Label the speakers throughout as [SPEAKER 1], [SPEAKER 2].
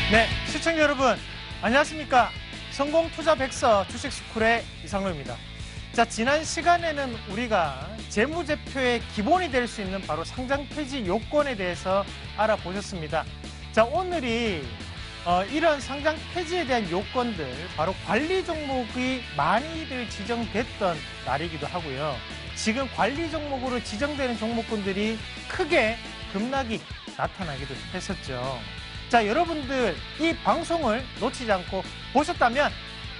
[SPEAKER 1] 네, 시청자 여러분 안녕하십니까? 성공투자 백서 주식스쿨의 이상로입니다. 자, 지난 시간에는 우리가 재무제표의 기본이 될 수 있는 바로 상장 폐지 요건에 대해서 알아보셨습니다. 자, 오늘이 이런 상장 폐지에 대한 요건들, 바로 관리 종목이 많이들 지정됐던 날이기도 하고요. 지금 관리 종목으로 지정되는 종목군들이 크게 급락이 나타나기도 했었죠. 자, 여러분들 이 방송을 놓치지 않고 보셨다면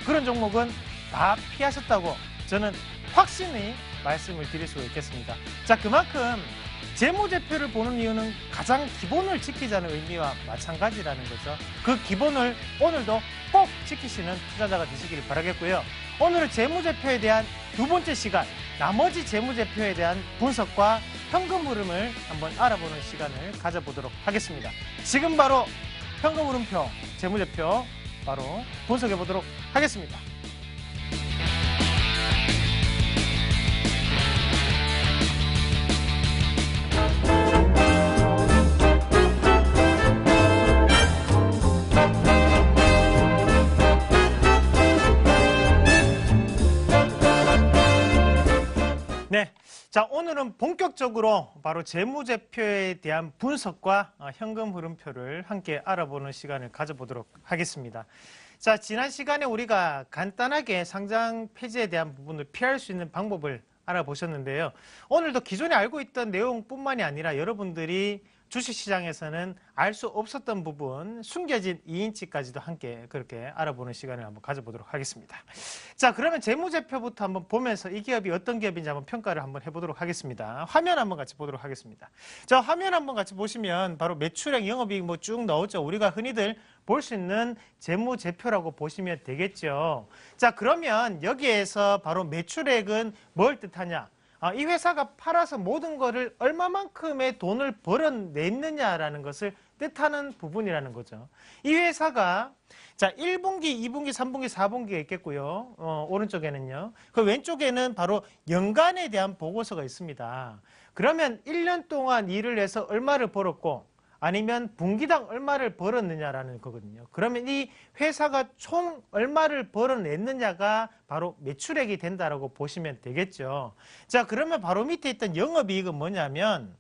[SPEAKER 1] 그런 종목은 다 피하셨다고 저는 확신히 말씀을 드릴 수가 있겠습니다. 자, 그만큼 재무제표를 보는 이유는 가장 기본을 지키자는 의미와 마찬가지라는 거죠. 그 기본을 오늘도 꼭 지키시는 투자자가 되시길 바라겠고요. 오늘은 재무제표에 대한 두 번째 시간, 나머지 재무제표에 대한 분석과 현금 흐름을 한번 알아보는 시간을 가져보도록 하겠습니다. 지금 바로 현금 흐름표, 재무제표 바로 분석해 보도록 하겠습니다. 네, 자, 오늘은 본격적으로 바로 재무제표에 대한 분석과 현금 흐름표를 함께 알아보는 시간을 가져보도록 하겠습니다. 자, 지난 시간에 우리가 간단하게 상장 폐지에 대한 부분을 피할 수 있는 방법을 알아보셨는데요. 오늘도 기존에 알고 있던 내용뿐만이 아니라 여러분들이 주식시장에서는 알 수 없었던 부분, 숨겨진 2인치까지도 함께 그렇게 알아보는 시간을 한번 가져보도록 하겠습니다. 자, 그러면 재무제표부터 한번 보면서 이 기업이 어떤 기업인지 한번 평가를 한번 해보도록 하겠습니다. 화면 한번 같이 보도록 하겠습니다. 자, 화면 한번 같이 보시면 바로 매출액, 영업이익 뭐 쭉 나오죠. 우리가 흔히들 볼 수 있는 재무제표라고 보시면 되겠죠. 자, 그러면 여기에서 바로 매출액은 뭘 뜻하냐? 이 회사가 팔아서 모든 거를 얼마만큼의 돈을 벌어냈느냐라는 것을 뜻하는 부분이라는 거죠. 이 회사가 자 1분기, 2분기, 3분기, 4분기가 있겠고요. 오른쪽에는요. 그 왼쪽에는 바로 연간에 대한 보고서가 있습니다. 그러면 1년 동안 일을 해서 얼마를 벌었고 아니면 분기당 얼마를 벌었느냐라는 거거든요. 그러면 이 회사가 총 얼마를 벌어냈느냐가 바로 매출액이 된다라고 보시면 되겠죠. 자, 그러면 바로 밑에 있던 영업이익은 뭐냐면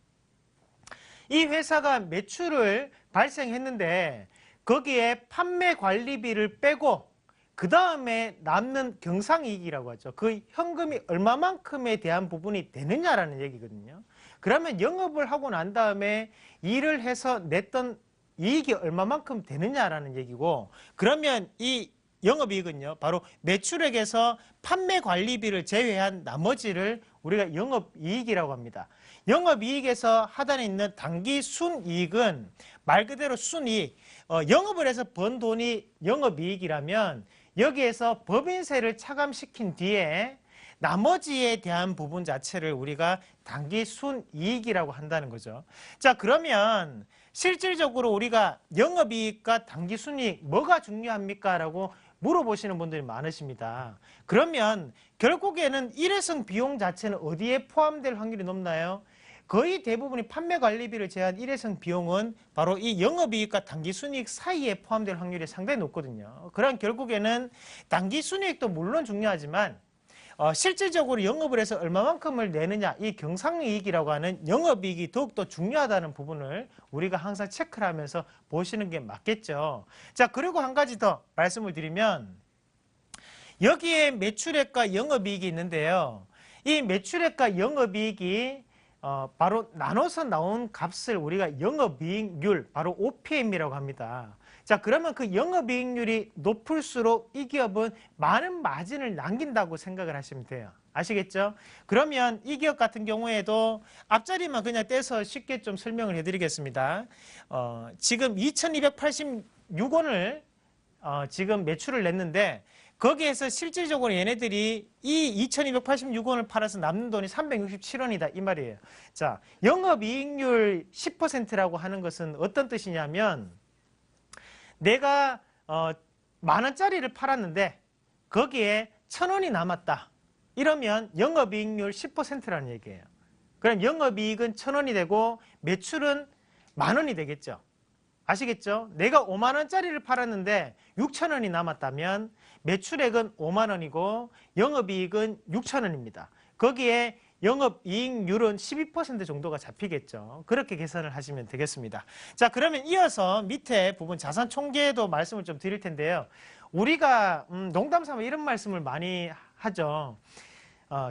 [SPEAKER 1] 이 회사가 매출을 발생했는데 거기에 판매 관리비를 빼고 그 다음에 남는 경상이익이라고 하죠. 그 현금이 얼마만큼에 대한 부분이 되느냐라는 얘기거든요. 그러면 영업을 하고 난 다음에 일을 해서 냈던 이익이 얼마만큼 되느냐라는 얘기고, 그러면 이 영업이익은요, 바로 매출액에서 판매 관리비를 제외한 나머지를 우리가 영업이익이라고 합니다. 영업이익에서 하단에 있는 당기 순이익은 말 그대로 순이익, 영업을 해서 번 돈이 영업이익이라면 여기에서 법인세를 차감시킨 뒤에 나머지에 대한 부분 자체를 우리가 당기 순이익이라고 한다는 거죠. 자, 그러면 실질적으로 우리가 영업이익과 당기 순이익 뭐가 중요합니까? 라고 물어보시는 분들이 많으십니다. 그러면 결국에는 일회성 비용 자체는 어디에 포함될 확률이 높나요? 거의 대부분이 판매 관리비를 제외한 일회성 비용은 바로 이 영업이익과 당기순이익 사이에 포함될 확률이 상당히 높거든요. 그럼 결국에는 당기순이익도 물론 중요하지만 실질적으로 영업을 해서 얼마만큼을 내느냐, 이 경상이익이라고 하는 영업이익이 더욱더 중요하다는 부분을 우리가 항상 체크를 하면서 보시는 게 맞겠죠. 자, 그리고 한 가지 더 말씀을 드리면 여기에 매출액과 영업이익이 있는데요. 이 매출액과 영업이익이 바로 나눠서 나온 값을 우리가 영업이익률, 바로 OPM이라고 합니다. 자, 그러면 그 영업이익률이 높을수록 이 기업은 많은 마진을 남긴다고 생각을 하시면 돼요. 아시겠죠? 그러면 이 기업 같은 경우에도 앞자리만 그냥 떼서 쉽게 좀 설명을 해드리겠습니다. 지금 2286원을 지금 매출을 냈는데 거기에서 실질적으로 얘네들이 이 2286원을 팔아서 남는 돈이 367원이다 이 말이에요. 자, 영업이익률 10%라고 하는 것은 어떤 뜻이냐면 내가 10,000원짜리를 팔았는데 거기에 1,000원이 남았다. 이러면 영업이익률 10%라는 얘기예요. 그럼 영업이익은 1,000원이 되고 매출은 10,000원이 되겠죠. 아시겠죠? 내가 5만 원짜리를 팔았는데 6천 원이 남았다면 매출액은 5만 원이고 영업이익은 6천 원입니다. 거기에 영업이익률은 12% 정도가 잡히겠죠. 그렇게 계산을 하시면 되겠습니다. 자, 그러면 이어서 밑에 부분 자산 총계도 말씀을 좀 드릴 텐데요. 우리가 농담 삼아 이런 말씀을 많이 하죠.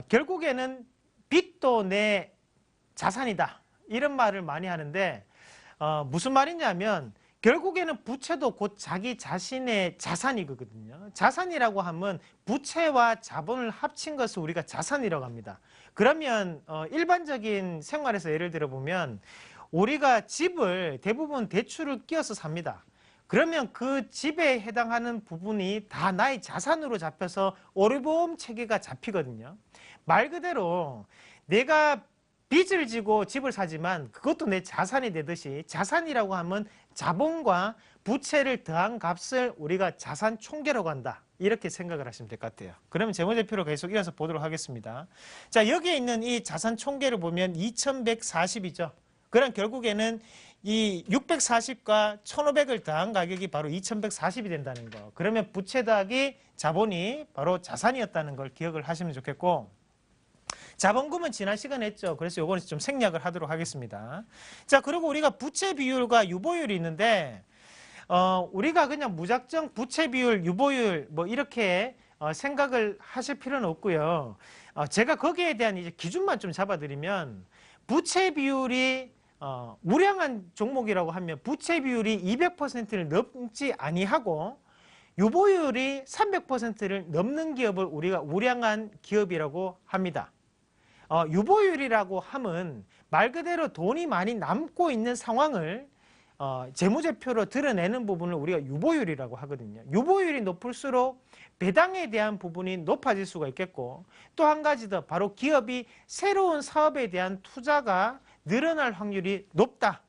[SPEAKER 1] 결국에는 빚도 내 자산이다. 이런 말을 많이 하는데 무슨 말이냐면 결국에는 부채도 곧 자기 자신의 자산이거든요. 자산이라고 하면 부채와 자본을 합친 것을 우리가 자산이라고 합니다. 그러면 일반적인 생활에서 예를 들어 보면 우리가 집을 대부분 대출을 끼워서 삽니다. 그러면 그 집에 해당하는 부분이 다 나의 자산으로 잡혀서 오류보험 체계가 잡히거든요. 말 그대로 내가 빚을 지고 집을 사지만 그것도 내 자산이 되듯이 자산이라고 하면 자본과 부채를 더한 값을 우리가 자산 총계라고 한다. 이렇게 생각을 하시면 될 것 같아요. 그러면 재무제표로 계속 이어서 보도록 하겠습니다. 자, 여기에 있는 이 자산 총계를 보면 2140이죠. 그럼 결국에는 이 640과 1500을 더한 가격이 바로 2140이 된다는 거. 그러면 부채 더하기 자본이 바로 자산이었다는 걸 기억을 하시면 좋겠고, 자본금은 지난 시간에 했죠. 그래서 요거는 좀 생략을 하도록 하겠습니다. 자, 그리고 우리가 부채 비율과 유보율이 있는데 우리가 그냥 무작정 부채 비율, 유보율 뭐 이렇게 생각을 하실 필요는 없고요. 제가 거기에 대한 이제 기준만 좀 잡아드리면 부채 비율이 우량한 종목이라고 하면 부채 비율이 200%를 넘지 아니하고 유보율이 300%를 넘는 기업을 우리가 우량한 기업이라고 합니다. 유보율이라고 하면 말 그대로 돈이 많이 남고 있는 상황을 재무제표로 드러내는 부분을 우리가 유보율이라고 하거든요. 유보율이 높을수록 배당에 대한 부분이 높아질 수가 있겠고, 또 한 가지 더 바로 기업이 새로운 사업에 대한 투자가 늘어날 확률이 높다.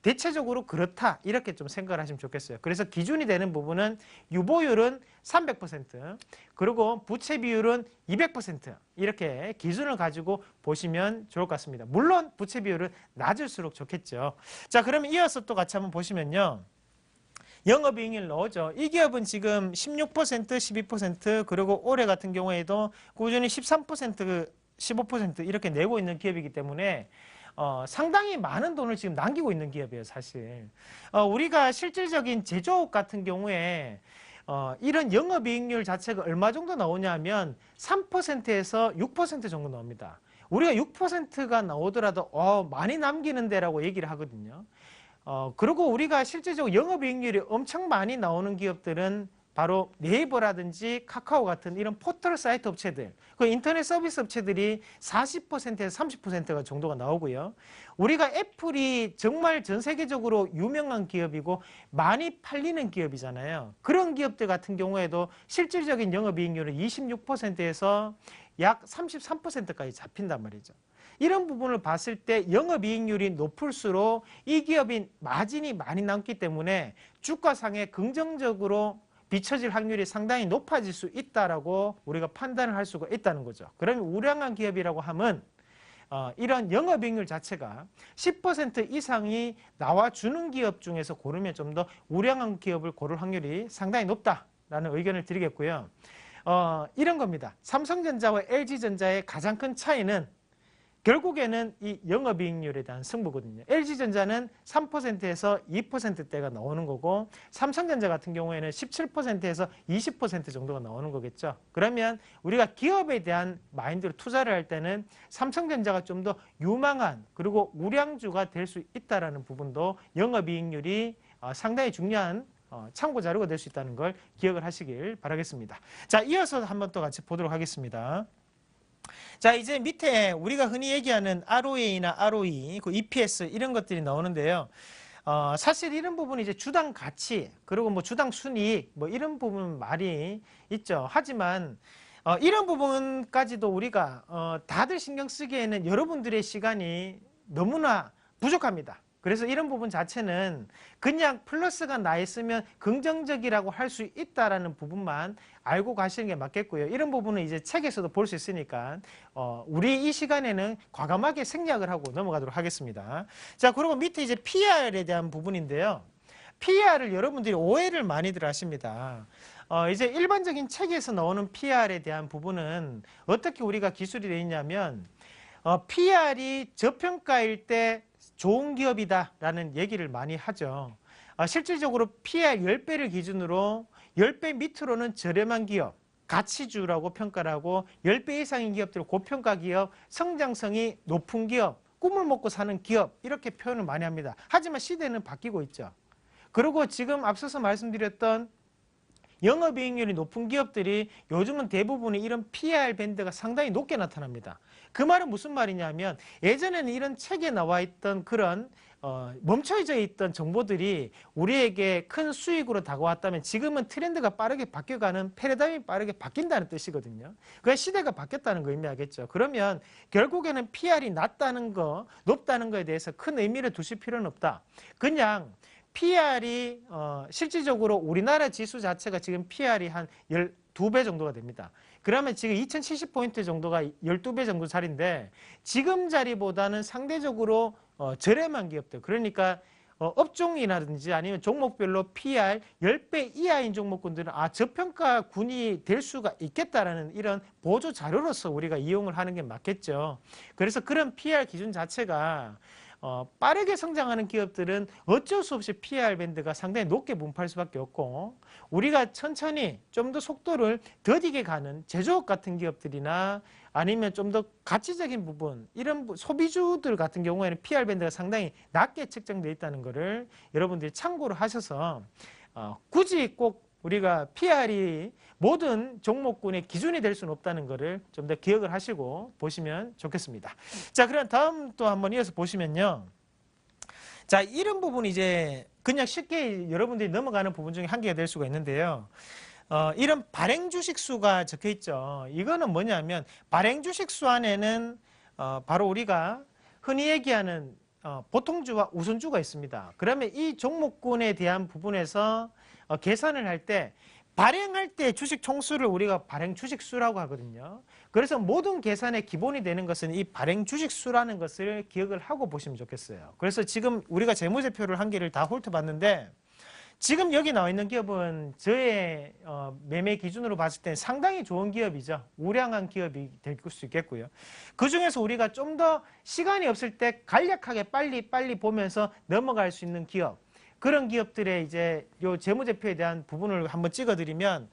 [SPEAKER 1] 대체적으로 그렇다. 이렇게 좀 생각을 하시면 좋겠어요. 그래서 기준이 되는 부분은 유보율은 300%, 그리고 부채 비율은 200% 이렇게 기준을 가지고 보시면 좋을 것 같습니다. 물론 부채 비율은 낮을수록 좋겠죠. 자, 그러면 이어서 또 같이 한번 보시면요. 영업이익률 나오죠. 이 기업은 지금 16%, 12%, 그리고 올해 같은 경우에도 꾸준히 13%, 15% 이렇게 내고 있는 기업이기 때문에 상당히 많은 돈을 지금 남기고 있는 기업이에요, 사실. 우리가 실질적인 제조업 같은 경우에 이런 영업이익률 자체가 얼마 정도 나오냐면 3%에서 6% 정도 나옵니다. 우리가 6%가 나오더라도 많이 남기는 데라고 얘기를 하거든요. 그리고 우리가 실질적으로 영업이익률이 엄청 많이 나오는 기업들은 바로 네이버라든지 카카오 같은 이런 포털 사이트 업체들, 그 인터넷 서비스 업체들이 40%에서 30%가 정도가 나오고요. 우리가 애플이 정말 전 세계적으로 유명한 기업이고 많이 팔리는 기업이잖아요. 그런 기업들 같은 경우에도 실질적인 영업이익률은 26%에서 약 33%까지 잡힌단 말이죠. 이런 부분을 봤을 때 영업이익률이 높을수록 이 기업이 마진이 많이 남기 때문에 주가상에 긍정적으로 비춰질 확률이 상당히 높아질 수 있다라고 우리가 판단을 할 수가 있다는 거죠. 그러면 우량한 기업이라고 하면 이런 영업이익률 자체가 10% 이상이 나와주는 기업 중에서 고르면 좀 더 우량한 기업을 고를 확률이 상당히 높다라는 의견을 드리겠고요. 이런 겁니다. 삼성전자와 LG전자의 가장 큰 차이는 결국에는 이 영업이익률에 대한 승부거든요. LG전자는 3%에서 2%대가 나오는 거고 삼성전자 같은 경우에는 17%에서 20% 정도가 나오는 거겠죠. 그러면 우리가 기업에 대한 마인드로 투자를 할 때는 삼성전자가 좀 더 유망한 그리고 우량주가 될 수 있다는 부분도 영업이익률이 상당히 중요한 참고 자료가 될 수 있다는 걸 기억을 하시길 바라겠습니다. 자, 이어서 한번 또 같이 보도록 하겠습니다. 자, 이제 밑에 우리가 흔히 얘기하는 ROA나 ROE, 그 EPS 이런 것들이 나오는데요. 사실 이런 부분이 이제 주당 가치, 그리고 뭐 주당 순이익, 뭐 이런 부분 말이 있죠. 하지만 이런 부분까지도 우리가 다들 신경 쓰기에는 여러분들의 시간이 너무나 부족합니다. 그래서 이런 부분 자체는 그냥 플러스가 나 있으면 긍정적이라고 할 수 있다라는 부분만 알고 가시는 게 맞겠고요. 이런 부분은 이제 책에서도 볼 수 있으니까 우리 이 시간에는 과감하게 생략을 하고 넘어가도록 하겠습니다. 자, 그리고 밑에 이제 PR에 대한 부분인데요. PER을 여러분들이 오해를 많이들 하십니다. 이제 일반적인 책에서 나오는 PER에 대한 부분은 어떻게 우리가 기술이 되어 있냐면 PER이 저평가일 때 좋은 기업이다라는 얘기를 많이 하죠. 실질적으로 PER 10배를 기준으로 10배 밑으로는 저렴한 기업, 가치주라고 평가를 하고 10배 이상인 기업들을 고평가 기업, 성장성이 높은 기업, 꿈을 먹고 사는 기업 이렇게 표현을 많이 합니다. 하지만 시대는 바뀌고 있죠. 그리고 지금 앞서서 말씀드렸던 영업이익률이 높은 기업들이 요즘은 대부분의 이런 PER 밴드가 상당히 높게 나타납니다. 그 말은 무슨 말이냐면 예전에는 이런 책에 나와 있던 그런 멈춰져 있던 정보들이 우리에게 큰 수익으로 다가왔다면 지금은 트렌드가 빠르게 바뀌어가는 패러다임이 빠르게 바뀐다는 뜻이거든요. 그 시대가 바뀌었다는 거 의미하겠죠. 그러면 결국에는 PER이 낮다는 거, 높다는 거에 대해서 큰 의미를 두실 필요는 없다. 그냥 PER이 실질적으로 우리나라 지수 자체가 지금 PER이 한 12배 정도가 됩니다. 그러면 지금 2070포인트 정도가 12배 정도 자리인데 지금 자리보다는 상대적으로 저렴한 기업들, 그러니까 업종이라든지 아니면 종목별로 PER 10배 이하인 종목군들은 저평가군이 될 수가 있겠다라는 이런 보조 자료로서 우리가 이용을 하는 게 맞겠죠. 그래서 그런 PER 기준 자체가 빠르게 성장하는 기업들은 어쩔 수 없이 PER 밴드가 상당히 높게 분포할 수밖에 없고 우리가 천천히 좀 더 속도를 더디게 가는 제조업 같은 기업들이나 아니면 좀 더 가치적인 부분 이런 소비주들 같은 경우에는 PER 밴드가 상당히 낮게 책정되어 있다는 것을 여러분들이 참고를 하셔서 굳이 꼭 우리가 PER이 모든 종목군의 기준이 될 수는 없다는 것을 좀 더 기억을 하시고 보시면 좋겠습니다. 자, 그럼 다음 또 한번 이어서 보시면요. 자, 이런 부분이 이제 그냥 쉽게 여러분들이 넘어가는 부분 중에 한 개가 될 수가 있는데요. 이런 발행 주식수가 적혀 있죠. 이거는 뭐냐면 발행 주식수 안에는 바로 우리가 흔히 얘기하는 보통주와 우선주가 있습니다. 그러면 이 종목군에 대한 부분에서 계산을 할 때 발행할 때 주식 총수를 우리가 발행 주식수라고 하거든요. 그래서 모든 계산의 기본이 되는 것은 이 발행 주식수라는 것을 기억을 하고 보시면 좋겠어요. 그래서 지금 우리가 재무제표를 한 개를 다 훑어봤는데 지금 여기 나와 있는 기업은 저의 매매 기준으로 봤을 때 상당히 좋은 기업이죠. 우량한 기업이 될 수 있겠고요. 그중에서 우리가 좀 더 시간이 없을 때 간략하게 빨리 보면서 넘어갈 수 있는 기업, 그런 기업들의 이제 요 재무제표에 대한 부분을 한번 찍어드리면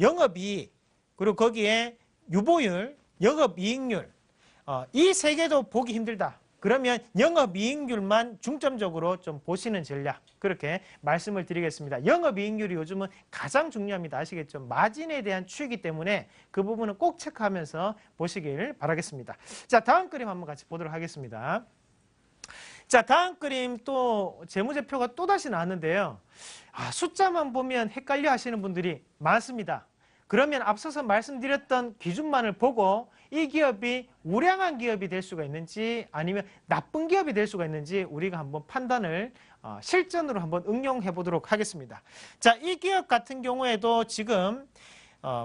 [SPEAKER 1] 영업이익, 그리고 거기에 유보율, 영업이익률 이 세 개도 보기 힘들다. 그러면 영업이익률만 중점적으로 좀 보시는 전략, 그렇게 말씀을 드리겠습니다. 영업이익률이 요즘은 가장 중요합니다. 아시겠죠? 마진에 대한 추이기 때문에 그 부분은 꼭 체크하면서 보시길 바라겠습니다. 자, 다음 그림 한번 같이 보도록 하겠습니다. 자, 다음 그림 또 재무제표가 또다시 나왔는데요. 숫자만 보면 헷갈려 하시는 분들이 많습니다. 그러면 앞서서 말씀드렸던 기준만을 보고 이 기업이 우량한 기업이 될 수가 있는지 아니면 나쁜 기업이 될 수가 있는지 우리가 한번 판단을 실전으로 한번 응용해 보도록 하겠습니다. 자, 이 기업 같은 경우에도 지금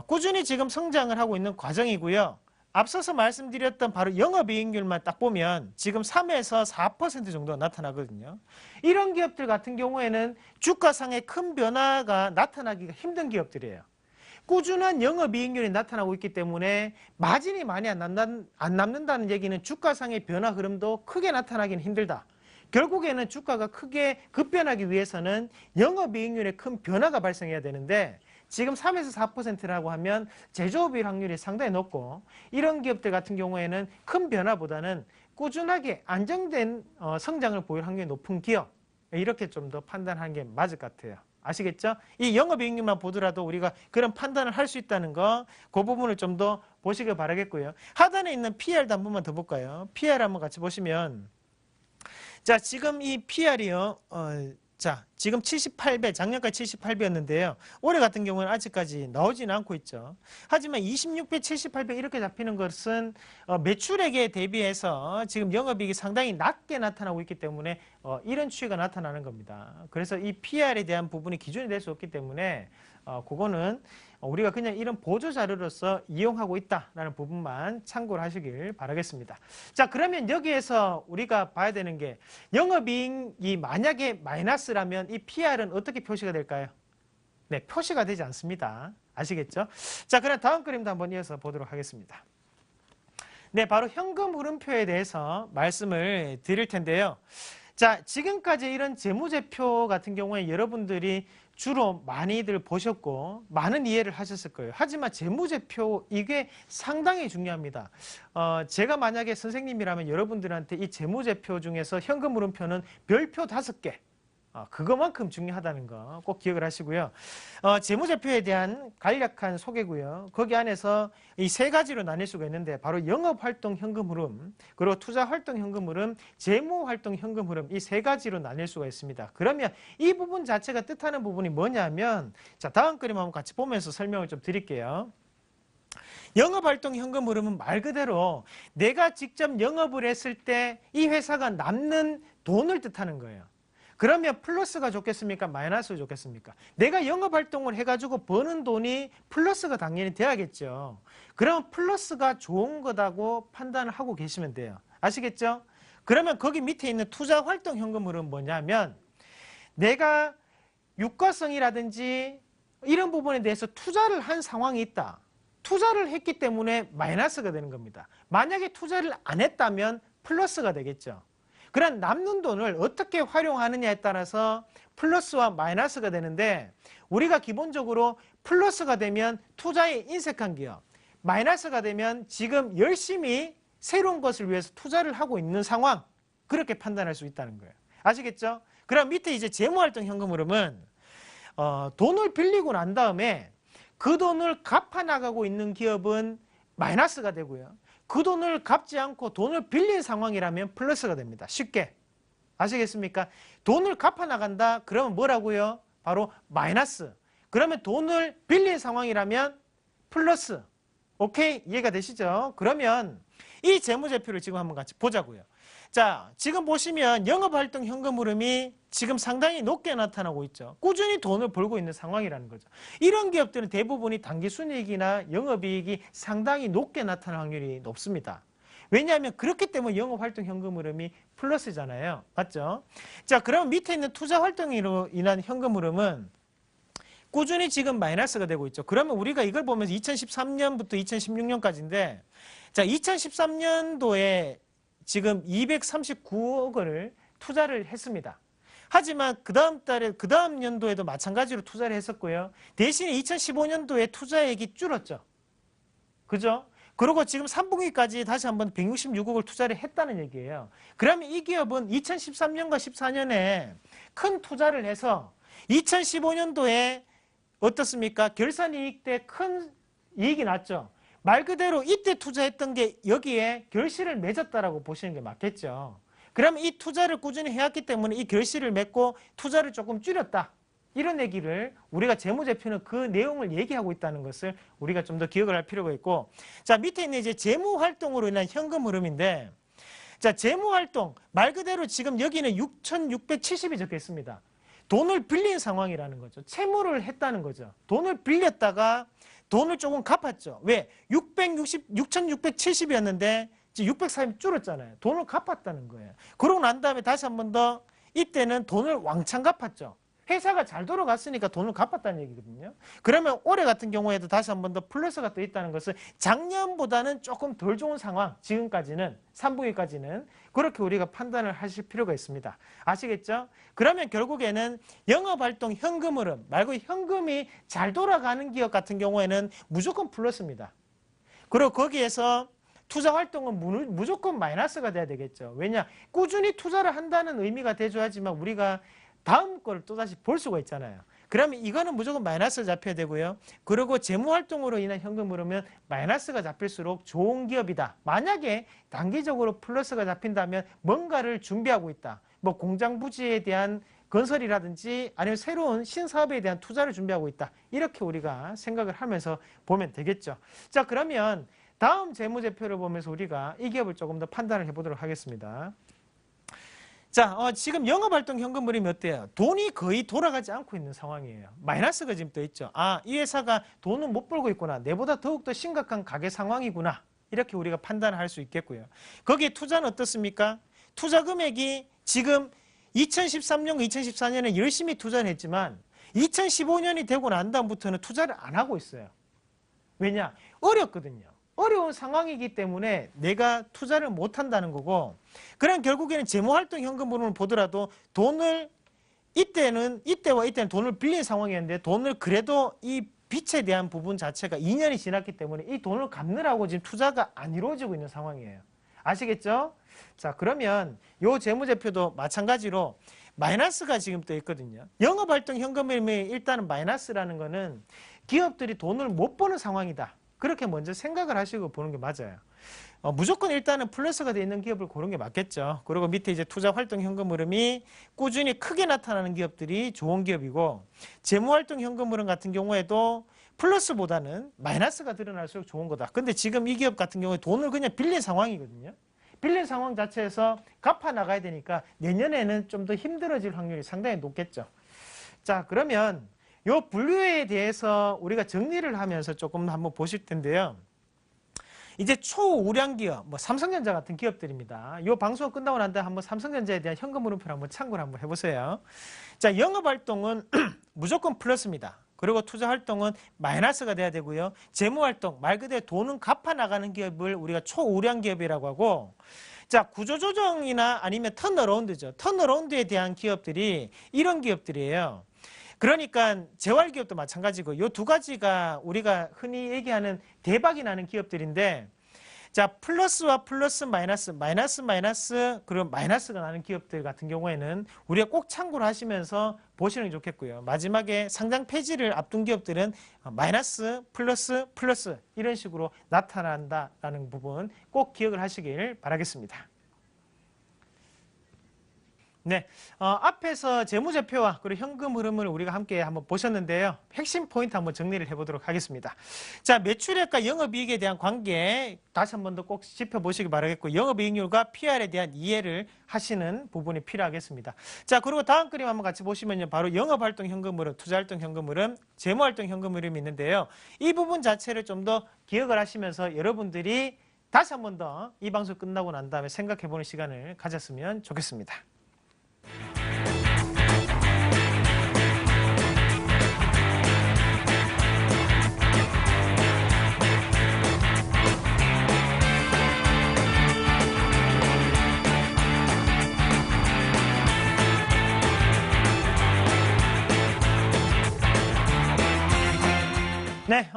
[SPEAKER 1] 꾸준히 지금 성장을 하고 있는 과정이고요. 앞서서 말씀드렸던 바로 영업이익률만 딱 보면 지금 3에서 4% 정도가 나타나거든요. 이런 기업들 같은 경우에는 주가상의 큰 변화가 나타나기가 힘든 기업들이에요. 꾸준한 영업이익률이 나타나고 있기 때문에 마진이 많이 안 남는다는 얘기는 주가상의 변화 흐름도 크게 나타나기는 힘들다. 결국에는 주가가 크게 급변하기 위해서는 영업이익률에 큰 변화가 발생해야 되는데 지금 3에서 4%라고 하면 제조업일 확률이 상당히 높고 이런 기업들 같은 경우에는 큰 변화보다는 꾸준하게 안정된 성장을 보일 확률이 높은 기업, 이렇게 좀 더 판단하는 게 맞을 것 같아요. 아시겠죠? 이 영업이익률만 보더라도 우리가 그런 판단을 할 수 있다는 거, 그 부분을 좀 더 보시길 바라겠고요. 하단에 있는 PER도 한 번만 더 볼까요? PER 한번 같이 보시면, 자, 지금 이 PER이요. 자, 지금 78배, 작년까지 78배였는데요. 올해 같은 경우는 아직까지 나오지는 않고 있죠. 하지만 26배, 78배 이렇게 잡히는 것은 매출액에 대비해서 지금 영업이익이 상당히 낮게 나타나고 있기 때문에 이런 추이가 나타나는 겁니다. 그래서 이 PER에 대한 부분이 기준이 될 수 없기 때문에 그거는 우리가 그냥 이런 보조 자료로서 이용하고 있다라는 부분만 참고를 하시길 바라겠습니다. 자, 그러면 여기에서 우리가 봐야 되는 게 영업이익이 만약에 마이너스라면 이 PR은 어떻게 표시가 될까요? 네, 표시가 되지 않습니다. 아시겠죠? 자, 그럼 다음 그림도 한번 이어서 보도록 하겠습니다. 네, 바로 현금 흐름표에 대해서 말씀을 드릴 텐데요. 자, 지금까지 이런 재무제표 같은 경우에 여러분들이 주로 많이들 보셨고 많은 이해를 하셨을 거예요. 하지만 재무제표 이게 상당히 중요합니다. 제가 만약에 선생님이라면 여러분들한테 이 재무제표 중에서 현금 흐름표는 별표 5개 그거만큼 중요하다는 거 꼭 기억을 하시고요. 재무제표에 대한 간략한 소개고요. 거기 안에서 이 3가지로 나뉠 수가 있는데 바로 영업활동 현금 흐름, 그리고 투자활동 현금 흐름, 재무활동 현금 흐름 이 3가지로 나뉠 수가 있습니다. 그러면 이 부분 자체가 뜻하는 부분이 뭐냐면 자, 다음 그림 한번 같이 보면서 설명을 좀 드릴게요. 영업활동 현금 흐름은 말 그대로 내가 직접 영업을 했을 때 이 회사가 남는 돈을 뜻하는 거예요. 그러면 플러스가 좋겠습니까? 마이너스가 좋겠습니까? 내가 영업활동을 해가지고 버는 돈이 플러스가 당연히 돼야겠죠. 그러면 플러스가 좋은 거다고 판단을 하고 계시면 돼요. 아시겠죠? 그러면 거기 밑에 있는 투자활동 현금 흐름은 뭐냐면 내가 유가성이라든지 이런 부분에 대해서 투자를 한 상황이 있다. 투자를 했기 때문에 마이너스가 되는 겁니다. 만약에 투자를 안 했다면 플러스가 되겠죠. 그런 남는 돈을 어떻게 활용하느냐에 따라서 플러스와 마이너스가 되는데 우리가 기본적으로 플러스가 되면 투자에 인색한 기업, 마이너스가 되면 지금 열심히 새로운 것을 위해서 투자를 하고 있는 상황 그렇게 판단할 수 있다는 거예요. 아시겠죠? 그럼 밑에 이제 재무활동 현금 흐름은 돈을 빌리고 난 다음에 그 돈을 갚아나가고 있는 기업은 마이너스가 되고요. 그 돈을 갚지 않고 돈을 빌린 상황이라면 플러스가 됩니다. 쉽게. 아시겠습니까? 돈을 갚아나간다. 그러면 뭐라고요? 바로 마이너스. 그러면 돈을 빌린 상황이라면 플러스. 오케이? 이해가 되시죠? 그러면 이 재무제표를 지금 한번 같이 보자고요. 자, 지금 보시면 영업활동 현금 흐름이 지금 상당히 높게 나타나고 있죠. 꾸준히 돈을 벌고 있는 상황이라는 거죠. 이런 기업들은 대부분이 당기순이익이나 영업이익이 상당히 높게 나타날 확률이 높습니다. 왜냐하면 그렇기 때문에 영업활동 현금 흐름이 플러스잖아요. 맞죠? 자, 그럼 밑에 있는 투자활동으로 인한 현금 흐름은 꾸준히 지금 마이너스가 되고 있죠. 그러면 우리가 이걸 보면서 2013년부터 2016년까지인데 자, 2013년도에 지금 239억 원을 투자를 했습니다. 하지만 그 다음 연도에도 마찬가지로 투자를 했었고요. 대신에 2015년도에 투자액이 줄었죠. 그죠? 그리고 지금 3분기까지 다시 한번 166억을 투자를 했다는 얘기예요. 그러면 이 기업은 2013년과 14년에 큰 투자를 해서 2015년도에 어떻습니까? 결산이익 때 큰 이익이 났죠. 말 그대로 이때 투자했던 게 여기에 결실을 맺었다라고 보시는 게 맞겠죠. 그러면 이 투자를 꾸준히 해왔기 때문에 이 결실을 맺고 투자를 조금 줄였다. 이런 얘기를 우리가 재무제표는 그 내용을 얘기하고 있다는 것을 우리가 좀 더 기억을 할 필요가 있고 자, 밑에 있는 이제 재무활동으로 인한 현금 흐름인데 자, 재무활동 말 그대로 지금 여기는 6,670이 적혀 있습니다. 돈을 빌린 상황이라는 거죠. 채무를 했다는 거죠. 돈을 빌렸다가 돈을 조금 갚았죠. 왜? 6,670이었는데 640이 줄었잖아요. 돈을 갚았다는 거예요. 그러고 난 다음에 다시 한 번 더 이때는 돈을 왕창 갚았죠. 회사가 잘 돌아갔으니까 돈을 갚았다는 얘기거든요. 그러면 올해 같은 경우에도 다시 한 번 더 플러스가 또 있다는 것은 작년보다는 조금 덜 좋은 상황, 지금까지는 3분기까지는 그렇게 우리가 판단을 하실 필요가 있습니다. 아시겠죠? 그러면 결국에는 영업활동 현금 흐름 말고 현금이 잘 돌아가는 기업 같은 경우에는 무조건 플러스입니다. 그리고 거기에서 투자 활동은 무조건 마이너스가 돼야 되겠죠. 왜냐? 꾸준히 투자를 한다는 의미가 돼줘야지만 우리가 다음 거를 또다시 볼 수가 있잖아요. 그러면 이거는 무조건 마이너스 잡혀야 되고요. 그리고 재무활동으로 인한 현금 흐름은 마이너스가 잡힐수록 좋은 기업이다. 만약에 단기적으로 플러스가 잡힌다면 뭔가를 준비하고 있다. 뭐 공장 부지에 대한 건설이라든지 아니면 새로운 신사업에 대한 투자를 준비하고 있다. 이렇게 우리가 생각을 하면서 보면 되겠죠. 자, 그러면 다음 재무제표를 보면서 우리가 이 기업을 조금 더 판단을 해보도록 하겠습니다. 자, 지금 영업활동 현금 흐름이 어때요? 돈이 거의 돌아가지 않고 있는 상황이에요. 마이너스가 지금 떠 있죠. 아, 이 회사가 돈은 못 벌고 있구나. 내보다 더욱더 심각한 가계 상황이구나. 이렇게 우리가 판단을 할 수 있겠고요. 거기에 투자는 어떻습니까? 투자 금액이 지금 2013년과 2014년에 열심히 투자를 했지만 2015년이 되고 난 다음부터는 투자를 안 하고 있어요. 왜냐? 어렵거든요. 어려운 상황이기 때문에 내가 투자를 못 한다는 거고, 그럼 결국에는 재무활동 현금 흐름을 보더라도 돈을 이때와 이때는 돈을 빌린 상황이었는데 돈을 그래도 이 빚에 대한 부분 자체가 2년이 지났기 때문에 이 돈을 갚느라고 지금 투자가 안 이루어지고 있는 상황이에요. 아시겠죠? 자, 그러면 요 재무제표도 마찬가지로 마이너스가 지금 떠 있거든요. 영업활동 현금 흐름이 일단은 마이너스라는 거는 기업들이 돈을 못 버는 상황이다. 그렇게 먼저 생각을 하시고 보는 게 맞아요. 무조건 일단은 플러스가 되어 있는 기업을 고르는 게 맞겠죠. 그리고 밑에 이제 투자활동 현금 흐름이 꾸준히 크게 나타나는 기업들이 좋은 기업이고, 재무활동 현금 흐름 같은 경우에도 플러스보다는 마이너스가 드러날수록 좋은 거다. 근데 지금 이 기업 같은 경우에 돈을 그냥 빌린 상황이거든요. 빌린 상황 자체에서 갚아 나가야 되니까 내년에는 좀 더 힘들어질 확률이 상당히 높겠죠. 자, 그러면 요 분류에 대해서 우리가 정리를 하면서 조금 한번 보실 텐데요. 이제 초우량 기업, 뭐 삼성전자 같은 기업들입니다. 요 방송 끝나고 난 다음에 한번 삼성전자에 대한 현금 흐름표를 한번 참고를 한번 해보세요. 자, 영업활동은 무조건 플러스입니다. 그리고 투자활동은 마이너스가 돼야 되고요. 재무활동, 말 그대로 돈은 갚아 나가는 기업을 우리가 초우량 기업이라고 하고, 자, 구조조정이나 아니면 턴어라운드죠. 턴어라운드에 대한 기업들이 이런 기업들이에요. 그러니까 재활기업도 마찬가지고 이 두 가지가 우리가 흔히 얘기하는 대박이 나는 기업들인데, 자, 플러스와 플러스 마이너스, 마이너스 그리고 마이너스가 나는 기업들 같은 경우에는 우리가 꼭 참고를 하시면서 보시는 게 좋겠고요. 마지막에 상장 폐지를 앞둔 기업들은 마이너스 플러스 이런 식으로 나타난다라는 부분 꼭 기억을 하시길 바라겠습니다. 네, 앞에서 재무제표와 그리고 현금 흐름을 우리가 함께 한번 보셨는데요. 핵심 포인트 한번 정리를 해보도록 하겠습니다. 자, 매출액과 영업이익에 대한 관계 다시 한 번 더 꼭 짚어보시기 바라겠고, 영업이익률과 PR에 대한 이해를 하시는 부분이 필요하겠습니다. 자, 그리고 다음 그림 한번 같이 보시면요. 바로 영업활동 현금 흐름, 투자활동 현금 흐름, 재무활동 현금 흐름이 있는데요. 이 부분 자체를 좀 더 기억을 하시면서 여러분들이 다시 한 번 더 이 방송 끝나고 난 다음에 생각해보는 시간을 가졌으면 좋겠습니다. 네,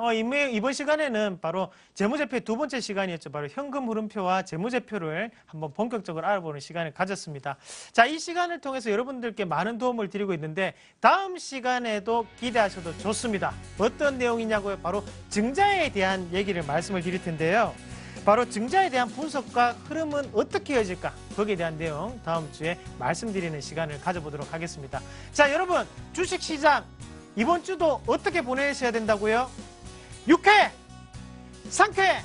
[SPEAKER 1] 이번 시간에는 바로 재무제표의 두 번째 시간이었죠. 바로 현금 흐름표와 재무제표를 한번 본격적으로 알아보는 시간을 가졌습니다. 자, 이 시간을 통해서 여러분들께 많은 도움을 드리고 있는데 다음 시간에도 기대하셔도 좋습니다. 어떤 내용이냐고요? 바로 증자에 대한 얘기를 말씀을 드릴 텐데요. 바로 증자에 대한 분석과 흐름은 어떻게 이어질까? 거기에 대한 내용 다음 주에 말씀드리는 시간을 가져보도록 하겠습니다. 자, 여러분, 주식시장 이번 주도 어떻게 보내셔야 된다고요? 유쾌, 상쾌,